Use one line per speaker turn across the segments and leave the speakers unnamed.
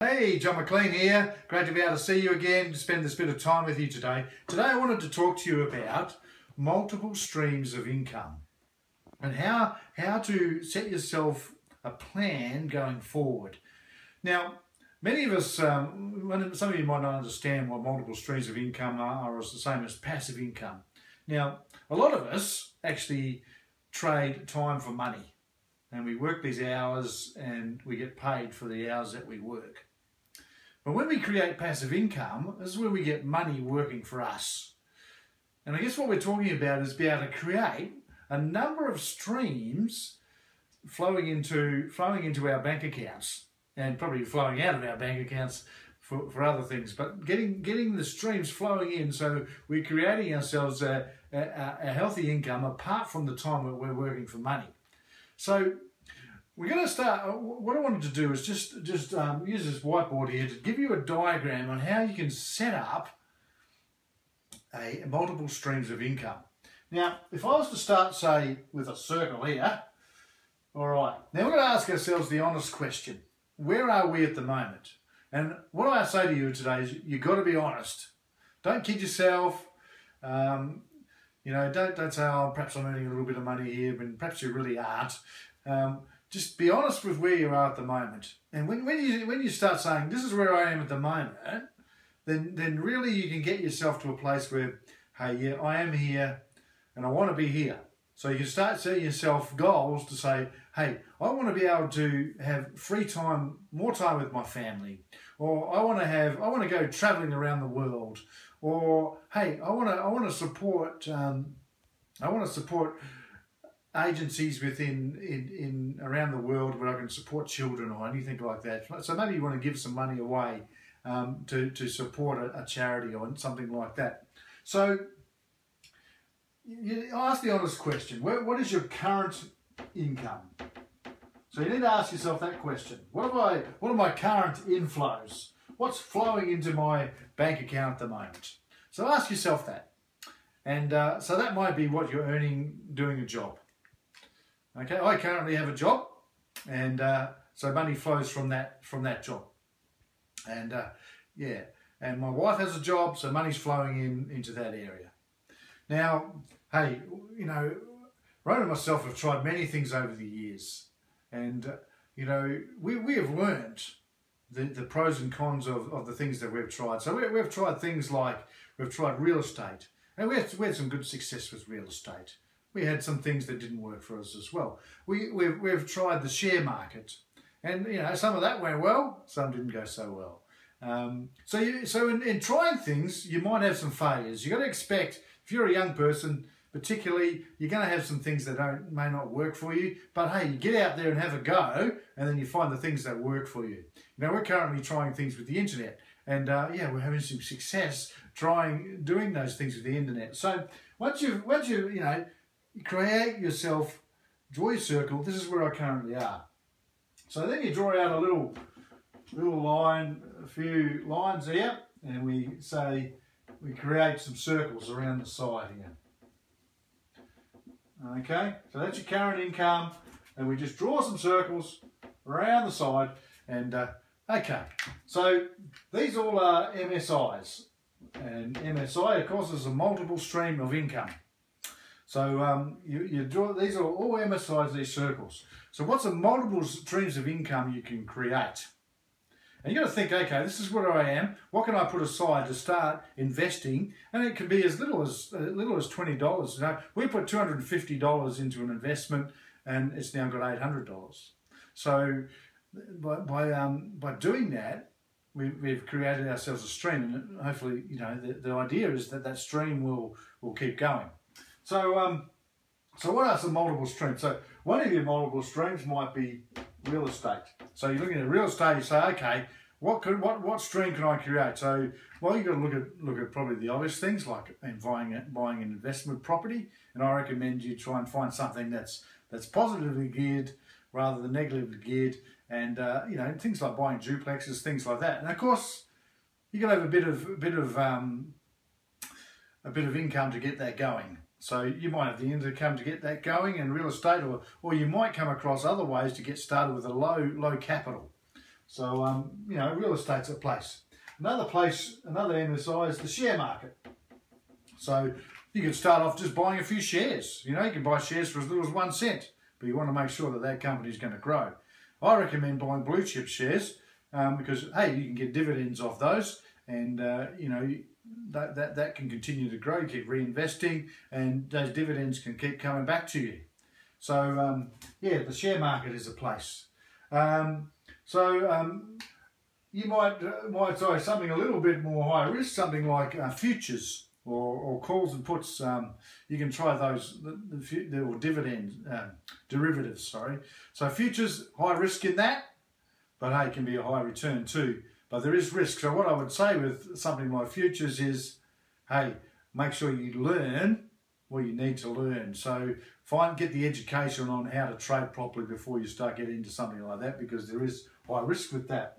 Hey, John McLean here. Great to be able to see you again, to spend this bit of time with you today. Today I wanted to talk to you about multiple streams of income and how to set yourself a plan going forward. Now, many of us, some of you might not understand what multiple streams of income are as the same as passive income. Now, a lot of us actually trade time for money, and we work these hours and we get paid for the hours that we work. But when we create passive income, this is where we get money working for us. And I guess what we're talking about is be able to create a number of streams flowing into our bank accounts, and probably flowing out of our bank accounts for other things, but getting the streams flowing in, so we're creating ourselves a healthy income apart from the time that we're working for money. So we're going to start. What I wanted to do is just use this whiteboard here to give you a diagram on how you can set up multiple streams of income. Now, if I was to start, say, with a circle here, all right, now we're going to ask ourselves the honest question: where are we at the moment? And what I say to you today is you've got to be honest. Don't kid yourself. Don't say, oh, perhaps I'm earning a little bit of money here, but perhaps you really aren't. Just be honest with where you are at the moment. And when you start saying, this is where I am at the moment, then really you can get yourself to a place where, hey, yeah, I am here and I want to be here. So you can start setting yourself goals to say, hey, I want to be able to have free time, more time with my family, or I want to go traveling around the world, or hey, I want to support agencies within around the world where I can support children or anything like that. So maybe you want to give some money away to support a charity or something like that. So you ask the honest question: what is your current income? So you need to ask yourself that question. What are my current inflows? What's flowing into my bank account at the moment? So ask yourself that. And so that might be what you're earning doing a job. Okay, I currently have a job, and so money flows from that job. And and my wife has a job, so money's flowing into that area. Now, hey, Rona and myself have tried many things over the years, and we have learned the pros and cons of the things that we've tried. So we've tried things like we've tried real estate, and we had some good success with real estate. We had some things that didn't work for us as well. We've tried the share market, and some of that went well, some didn't go so well. So in trying things, you might have some failures. You've got to expect, if you're a young person particularly, you're going to have some things that may not work for you, but hey, you get out there and have a go, and then you find the things that work for you. We're currently trying things with the internet, and we're having some success doing those things with the internet. So once you create yourself, draw your circle, this is where I currently are. So then you draw out a little line, a few lines here, and we create some circles around the side here. Okay, so that's your current income, and we just draw some circles around the side, and okay, so these all are MSIs, and MSI, of course, is a multiple stream of income. So you draw, these are all MSIs, these circles. So what's the multiple streams of income you can create? And you've got to think, okay, this is where I am. What can I put aside to start investing? And it can be as little as $20. We put $250 into an investment, and it's now got $800. So by doing that, we've created ourselves a stream, and hopefully, the idea is that stream will keep going. So what are some multiple streams? So one of your multiple streams might be real estate. So you're looking at real estate, you say, okay, what stream can I create? So, well, you've got to look at probably the obvious things like buying an investment property, and I recommend you try and find something that's positively geared rather than negatively geared, and things like buying duplexes, things like that. And of course, you got to have a bit of income to get that going. So you might have the income to get that going in real estate, or you might come across other ways to get started with a low capital. So, you know, real estate's a place. Another place, another MSI is the share market. So you can start off just buying a few shares. You know, you can buy shares for as little as 1 cent, but you want to make sure that that company is going to grow. I recommend buying blue chip shares because, hey, you can get dividends off those, and, you know, that can continue to grow. You keep reinvesting, and those dividends can keep coming back to you. So, yeah, the share market is a place. You might say something a little bit more high risk, something like futures or calls and puts. You can try those, or derivatives, sorry. So futures, high risk in that, but hey, it can be a high return too. But there is risk. So what I would say with something like futures is, hey, make sure you learn what you need to learn. So get the education on how to trade properly before you start getting into something like that, because there is high risk with that.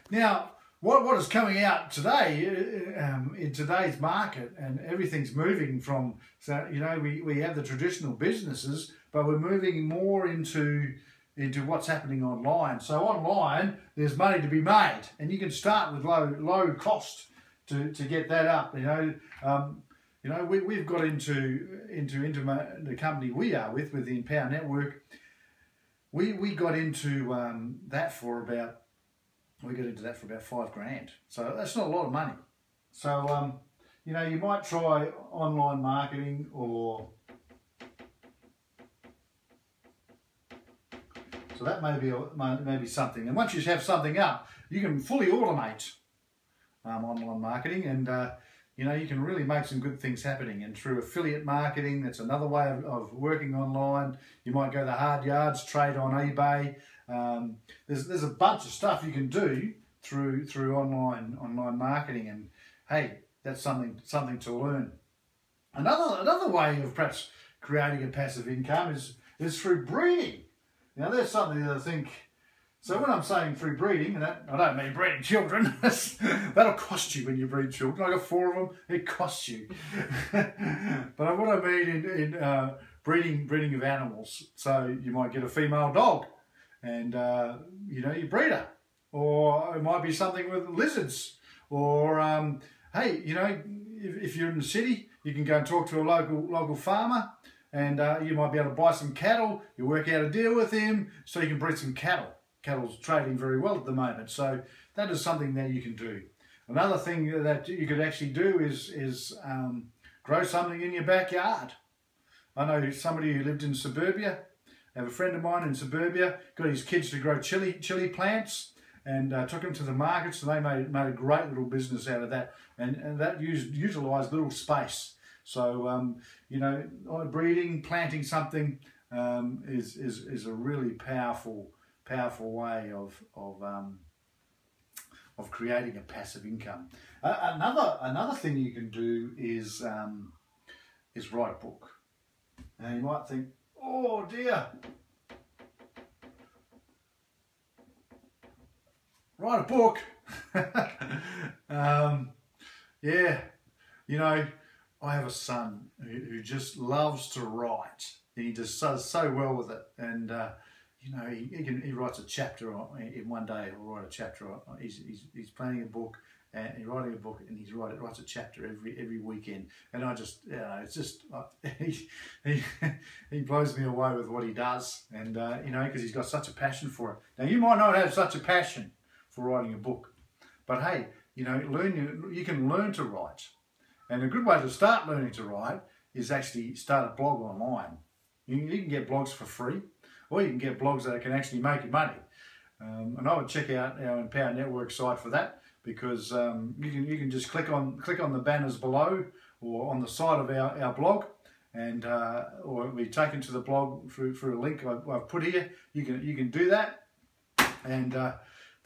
Now, what is coming out today in today's market, and everything's moving from, so, you know, we have the traditional businesses, but we're moving more into what's happening online. So online, there's money to be made, and you can start with low cost to get that up. You know, we've got into the company we are with the Empower Network. We got into that for about $5 grand. So that's not a lot of money. So you know, you might try online marketing, or so that may be something. And once you have something up, you can fully automate online marketing, and you know, you can really make some good things happening. And through affiliate marketing, that's another way of working online. You might go the hard yards, trade on eBay. There's a bunch of stuff you can do through online marketing, and hey, that's something to learn. Another way of perhaps creating a passive income is through breeding. Now, there's something that I think. So when I'm saying through breeding, and I don't mean breeding children. That'll cost you when you breed children. I got 4 of them. It costs you. But what I mean in breeding of animals. So you might get a female dog, and you know, you breed her. Or it might be something with lizards. Or hey, you know, if you're in the city, you can go and talk to a local farmer, and you might be able to buy some cattle. You work out a deal with him so you can breed some cattle. Cattle's trading very well at the moment, so that is something that you can do. Another thing that you could actually do is grow something in your backyard. I know somebody who lived in suburbia. I have a friend of mine in suburbia, got his kids to grow chili plants, and took them to the markets, and they made a great little business out of that, and that utilised little space. So you know, breeding, planting something is a really powerful way of creating a passive income. Another thing you can do is write a book. Now you might think, oh dear, write a book. Yeah, you know, I have a son who just loves to write. He just does so well with it, and you know, he writes a chapter in one day. He'll write a chapter. He's planning a book, and he's writing a book, and he writes a chapter every weekend. And I just, you know, it's just he blows me away with what he does, and you know, because he's got such a passion for it. Now you might not have such a passion for writing a book, but hey, you know, you can learn to write, and a good way to start learning to write is actually start a blog online. You can get blogs for free, or you can get blogs that can actually make you money. And I would check out our Empower Network site for that, because you can just click on the banners below or on the side of our blog, and or it'll be taken to the blog through a link I've put here. You can do that, and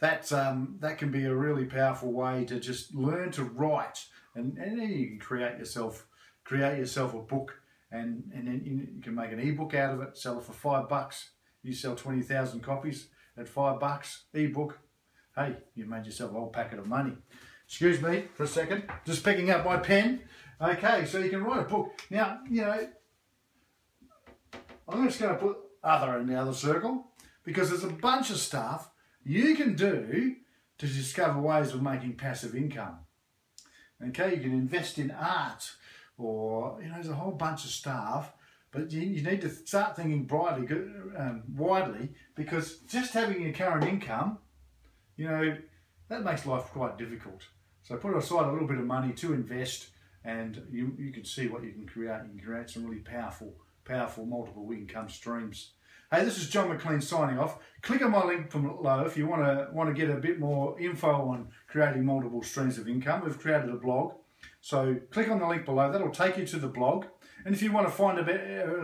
that can be a really powerful way to just learn to write, and then you can create yourself a book. And then you can make an ebook out of it, sell it for $5. You sell 20,000 copies at $5, ebook. Hey, you made yourself a whole packet of money. Excuse me for a second, just picking up my pen. Okay, so you can write a book. Now, you know, I'm just going to put other in the other circle, because there's a bunch of stuff you can do to discover ways of making passive income. Okay, you can invest in art, or there's a whole bunch of stuff, but you need to start thinking widely, because just having a current income, that makes life quite difficult. So put aside a little bit of money to invest, and you can see what you can create. You can create some really powerful multiple income streams. Hey, this is John McLean signing off. Click on my link from below if you want to get a bit more info on creating multiple streams of income. We've created a blog, so click on the link below. That'll take you to the blog. And if you want to find a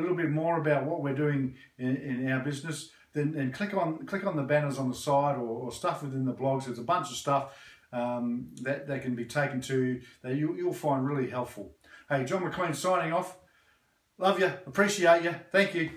little bit more about what we're doing in our business, then click on the banners on the side, or stuff within the blogs. There's a bunch of stuff that can be taken to that you'll find really helpful. Hey, John McLean signing off. Love you, appreciate you, thank you.